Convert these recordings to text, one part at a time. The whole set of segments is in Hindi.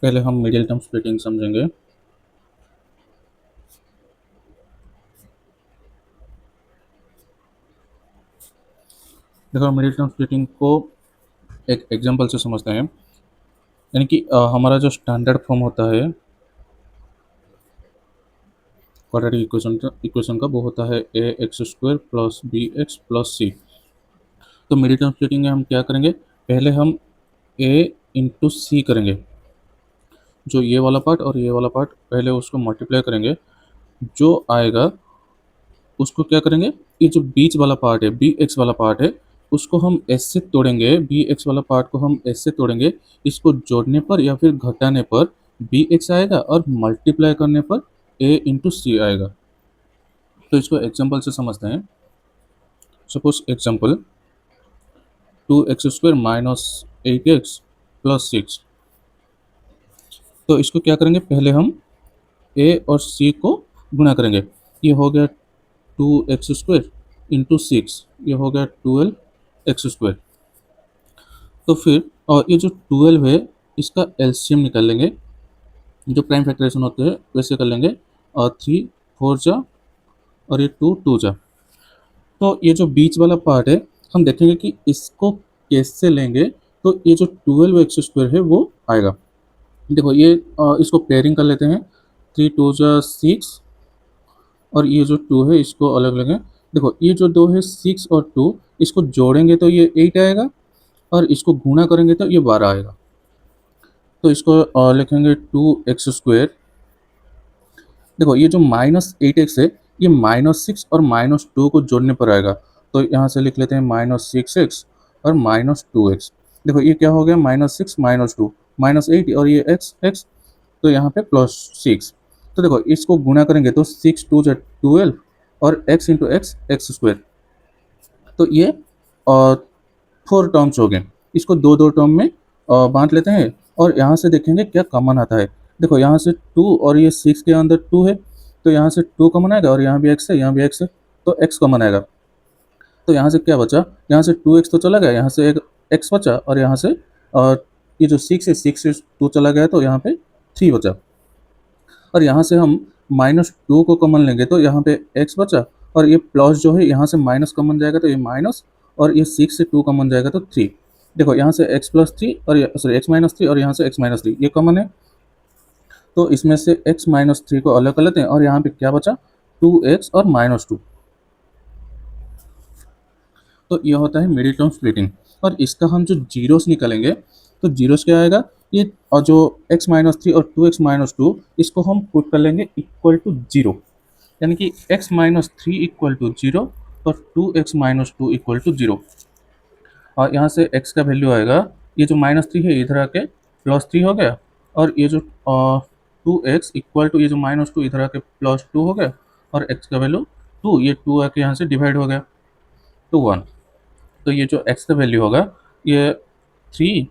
पहले हम मिडिल टर्म स्प्लिटिंग समझेंगे। देखो मिडिल टर्म स्प्लिटिंग को एक एग्जांपल से समझते हैं। यानी कि हमारा जो स्टैंडर्ड फॉर्म होता है क्वाड्रेटिक इक्वेशन का वो होता है a x square plus b x plus c. तो मिडिल टर्म स्प्लिटिंग में हम क्या करेंगे, पहले हम ए इंटू सी करेंगे। जो ये वाला पार्ट और ये वाला पार्ट पहले उसको मल्टीप्लाई करेंगे, जो आएगा उसको क्या करेंगे, ये जो बीच वाला पार्ट है बी एक्स वाला पार्ट है उसको हम एस से तोड़ेंगे। बी एक्स वाला पार्ट को हम एस से तोड़ेंगे, इसको जोड़ने पर या फिर घटाने पर बी एक्स आएगा और मल्टीप्लाई करने पर ए इंटू सी आएगा। तो इसको एग्जांपल से समझते हैं। Suppose example 2x² minus 8x plus 6। तो इसको क्या करेंगे, पहले हम a और c को गुणा करेंगे। ये हो गया 2x² इंटू 6, ये हो गया 12x²। तो फिर और ये जो 12 है इसका एलसीएम निकाल लेंगे, जो प्राइम फैक्टराइजेशन होते हैं वैसे कर लेंगे। और 3 4 जा और ये 2 2 जा। तो ये जो बीच वाला पार्ट है हम देखेंगे कि इसको कैसे लेंगे, तो ये जो 12x² है वो आएगा। देखो ये इसको पेयरिंग कर लेते हैं। 3 2 जा 6 और ये जो 2 है इसको अलग लेंगे। देखो ये जो 2 है 6 और 2, इसको जोड़ेंगे तो ये 8 आएगा और इसको गुणा करेंगे तो ये 12 आएगा। तो इसको लिखेंगे 2x²। देखो ये जो -8x है ये -6 और -2 को जोड़ने पर आएगा। तो यहाँ से लिख लेते हैं -6x और -2x। देखो ये क्या हो गया, -6 -2 -8 और ये x x, तो यहाँ पे +6। तो देखो इसको गुणा करेंगे तो 6 2 जा 12 और x इंटू एक्स x²। तो ये 4 टर्म्स हो गए। इसको दो दो टर्म में बांट लेते हैं और यहाँ से देखेंगे क्या कॉमन आता है। देखो यहाँ से 2 और ये 6 के अंदर 2 है, तो यहाँ से 2 कॉमन आएगा और यहाँ भी x है, यहाँ भी x है, तो x कॉमन आएगा। तो यहाँ से क्या बचा, यहाँ से 2x तो चला गया, यहाँ से एक x बचा और यहाँ से ये जो 6 है 6 से 2 चला गया तो यहाँ पे 3 बचा। और यहाँ से हम -2 को कॉमन लेंगे तो यहाँ पे x बचा और ये प्लस जो है यहाँ से माइनस कॉमन जाएगा तो ये माइनस, और ये 6 से 2 कॉमन जाएगा तो 3। देखो यहाँ से x+3 और सॉरी x-3 और यहाँ से x-3 ये कॉमन है, तो इसमें से x-3 को अलग कर लेते हैं और यहाँ पे क्या बचा 2x और -2। तो यह होता है मिडिल टर्म स्प्लिटिंग। और इसका हम जो जीरोस निकालेंगे तो जीरोस क्या आएगा, ये और जो x-3 और 2x-2 इसको हम पुट कर लेंगे इक्वल टू 0, यानी कि x-3 इक्वल टू 0 और 2x-2 इक्वल टू 0। और यहाँ से x का वैल्यू आएगा, ये जो -3 है इधर आके +3 हो गया और ये जो 2x इक्वल टू ये जो -2 इधर आके +2 हो गया और x का वैल्यू 2, ये 2 आके यहाँ से डिवाइड हो गया तो 1। तो ये जो x का वैल्यू होगा ये 3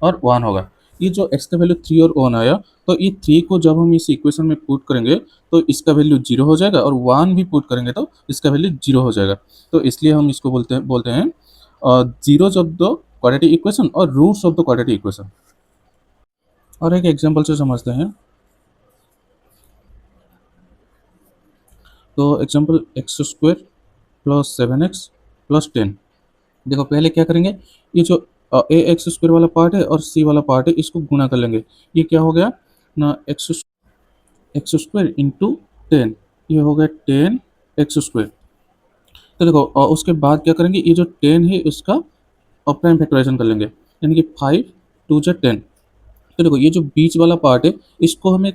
और 1 होगा। ये जो x का वैल्यू 3 और 1 आया, तो ये 3 को जब हम इस इक्वेशन में पुट करेंगे तो इसका वैल्यू 0 हो जाएगा और 1 भी पुट करेंगे तो इसका वैल्यू 0 हो जाएगा। तो इसलिए हम इसको बोलते हैं zeros of the quadratic equation और roots of the quadratic equation. और एक एग्जांपल से समझते हैं। तो example x² plus 7x plus 10। देखो पहले क्या करेंगे, ये जो ax² वाला पार्ट है और c वाला पार्ट है इसको गुणा कर लेंगे। ये क्या हो गया ना, x² इंटू 10, ये हो गया 10x²। तो देखो उसके बाद क्या करेंगे, ये जो 10 है इसका प्राइम फैक्टराइजेशन कर लेंगे, यानी कि 5 2 जा 10। तो देखो ये जो बीच वाला पार्ट है इसको हमें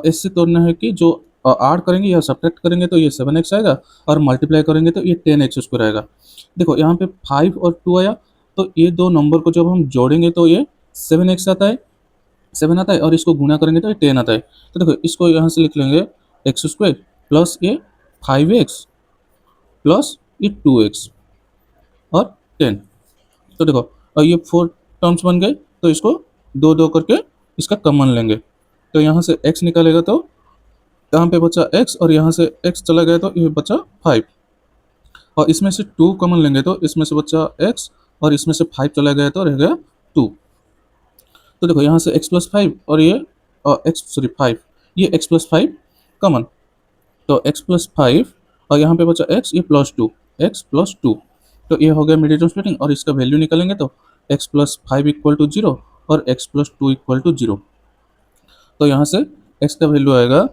ऐसे तोड़ना है कि जो ऐड करेंगे या सब्ट्रैक्ट करेंगे तो ये 7x आएगा और मल्टीप्लाई करेंगे तो ये 10x² आएगा। देखो यहाँ पे 5 और 2 आया, तो ये दो नंबर को जब हम जोड़ेंगे तो ये 7x आता है, 7 आता है और इसको गुणा करेंगे तो ये 10 आता है। तो देखो इसको यहाँ से लिख लेंगे x² प्लस ये 5x प्लस ये 2x और 10। तो देखो ये 4 टर्म्स बन गए, तो इसको दो दो करके इसका कॉमन लेंगे। तो यहाँ से x निकालेगा तो यहाँ पे बचा x और यहाँ से x चला गया तो ये बचा 5, और इसमें से 2 कॉमन लेंगे तो इसमें से बचा x और इसमें से 5 चला गया तो रह गया 2। तो देखो यहाँ से x प्लस फाइव और ये एक्स सॉरी फाइव, ये x प्लस फाइव कॉमन, तो x प्लस फाइव और यहाँ पे बचा x, ये plus two, x plus two. तो ये हो गया मिड टर्म स्प्लिटिंग और इसका वैल्यू निकालेंगे तो x plus five equal to zero और x plus two equal to zero. तो यहाँ से x का वैल्यू आएगा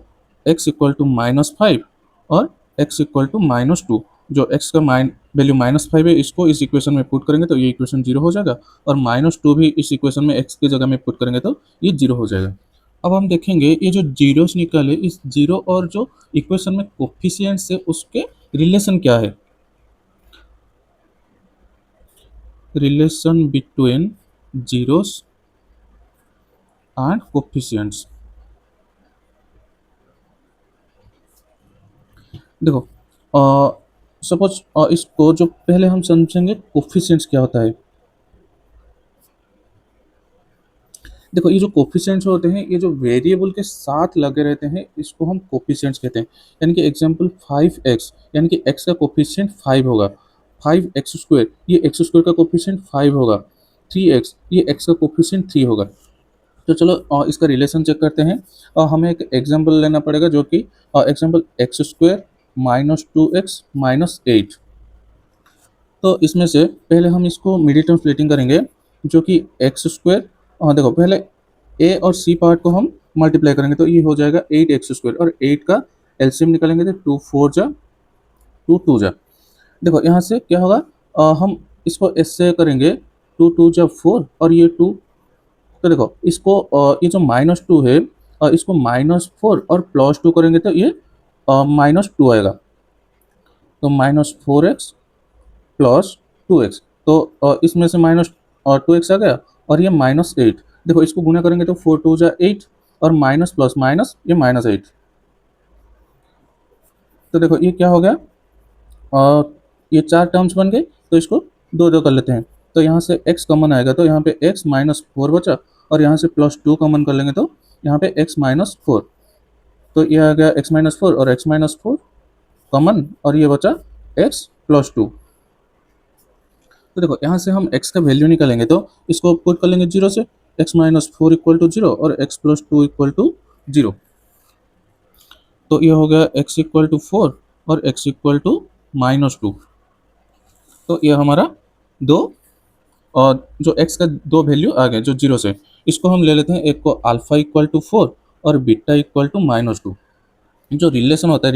x equal to minus five और x equal to minus two. जो x का वैल्यू माइनस फाइव है, इसको इस इक्वेशन में पुट करेंगे तो ये इक्वेशन जीरो हो जाएगा, और माइनस टू भी इस इक्वेशन में x की जगह में पुट करेंगे तो ये जीरो हो जाएगा। अब हम देखेंगे ये जो जीरोस निकाले, इस जीरो और जो इक्वेशन में कोफिशिएंट्स है उसके रिलेशन क्या है। Relation between zeros and coefficients. देखो सपोज इसको जो पहले हम समझेंगे कोफिशिएंट्स क्या होता है। देखो ये जो कोफिशिएंट्स होते हैं, ये जो वेरिएबल के साथ लगे रहते हैं, इसको हम कोफिशिएंट्स कहते हैं। यानी कि एग्जांपल 5x, यानी कि x का कोफिशिएंट 5 होगा, 5x², ये x² का कोफिशिएंट 5 होगा, 3x, ये x का कोफिशिएंट 3 होगा। तो चलो इसका रिलेशन चेक करते हैं। हमें एक एग्जांपल लेना पड़ेगा, जो कि example x² minus 2x minus 8। तो इसमें से पहले हम इसको मिडिल टर्म स्प्लिटिंग करेंगे, जो कि x², देखो पहले a और c पार्ट को हम मल्टीप्लाई करेंगे तो ये हो जाएगा 8x², और 8 का एलसीएम निकालेंगे तो 2 4 जा 2 2 जा। देखो यहाँ से क्या होगा, हम इसको ऐसे करेंगे 2 2 जा 4 और ये 2। तो देखो इसको ये जो माइनस 2 है, इसको माइनस 4 और प्लस 2 करेंगे तो ये माइनस 2 आएगा। तो माइनस 4x प्लस 2x, तो इसमें से माइनस 2x आ गया, और ये माइनस 8। देखो इसको गुना करेंगे तो 4 2 जा 8 और माइनस प्लस माइनस, ये माइनस 8। तो देखो ये क्या हो गया, ये चार टर्म्स बन गए, तो इसको दो दो कर लेते हैं। तो यहाँ से x कॉमन आएगा तो यहाँ पे x माइनस 4 बचा, और यहाँ से प्लस 2 कॉमन कर लेंगे तो यहाँ पे x माइनस 4। तो ये आ गया x माइनस 4 और x माइनस 4 कॉमन, और ये बचा x प्लस 2। तो देखो यहाँ से हम x का वैल्यू निकालेंगे तो इसको पुट कर लेंगे जीरो से, x minus 4 equal to zero और x plus 2 equal to zero. तो ये हो गया x इक्वल टू 4 और x इक्वल टू माइनस 2। तो ये हमारा दो, और जो x का दो वैल्यू आ गए जो जीरो से, इसको हम ले लेते हैं, एक को अल्फा इक्वल टू 4 और बीटा इक्वल टू माइनस 2। जो रिलेशन होता है,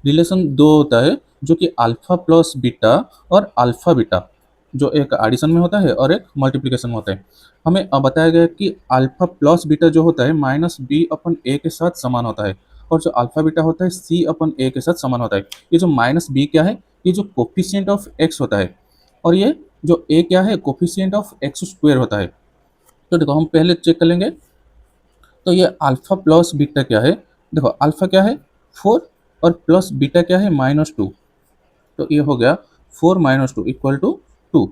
रिलेशन दो होता है, जो कि अल्फा प्लस बीटा और अल्फा बीटा, जो एक एडिशन में होता है और एक मल्टीप्लिकेशन में होता है। हमें बताया गया कि अल्फा प्लस बीटा जो होता है माइनस बी अपन ए के साथ समान होता है, और जो अल्फा बीटा होता है सी अपन ए के साथ समान होता है। ये जो माइनस बी क्या है, ये जो कोफिशिएंट ऑफ एक्स होता है, और ये जो ए क्या है, कोफिशिएंट ऑफ x² होता है। तो देखो हम पहले चेक कर लेंगे, तो ये अल्फा प्लस बीटा क्या है। देखो अल्फा क्या है 4 और प्लस बीटा क्या है माइनस 2। तो ये हो गया 4 माइनस 2 इक्वल टू 2।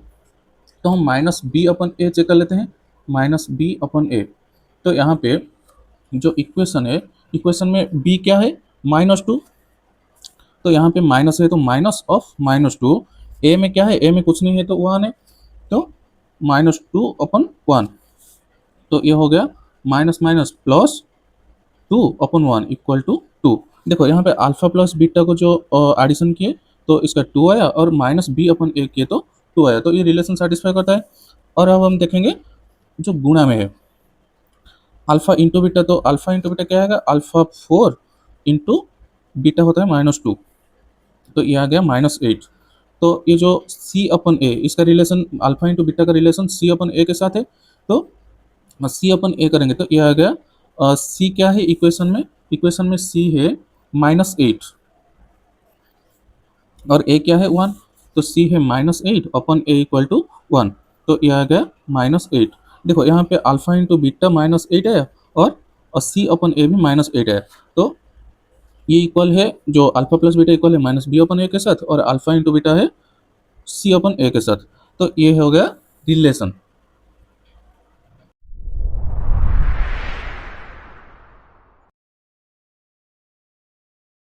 तो हम माइनस बी अपन ए चेक कर लेते हैं, माइनस बी अपन ए। तो यहाँ पे जो इक्वेशन है, इक्वेशन में b क्या है -2, तो यहाँ पे माइनस है तो माइनस ऑफ -2। ए में क्या है, ए में कुछ नहीं है तो 1 है, तो -2 अपन 1। तो ये हो गया minus minus plus 2 upon 1 equal to 2। देखो यहाँ पे अल्फा प्लस बीटा को जो एडिशन किए तो इसका 2 आया, और माइनस बी अपन ए किए तो 2 आया। तो ये रिलेशन सेटिस्फाई करता है। और अब हम देखेंगे जो गुणा में है, अल्फा इंटू बीटा, तो अल्फा इंटू बीटा क्या आएगा, अल्फा 4 इंटू बीटा होता है -2, तो ये आ गया -8। तो ये जो सी अपन ए, इसका रिलेशन अल्फा इंटू बीटा का रिलेशन सी अपन ए के साथ है, तो सी अपन ए करेंगे तो ये आ गया सी क्या है इक्वेशन में सी है -8 और ए क्या है 1, तो सी है -8 अपन ए इक्वल टू 1। तो ये आ गया -8। देखो यहाँ पे अल्फा इंटू बीटा -8 है, और सी अपन ए भी -8 है। तो ये इक्वल है, जो अल्फा प्लस बीटा इक्वल है माइनस बी अपन ए के साथ, और अल्फा इंटू बीटा है सी अपन ए के साथ। तो ये हो गया रिलेशन।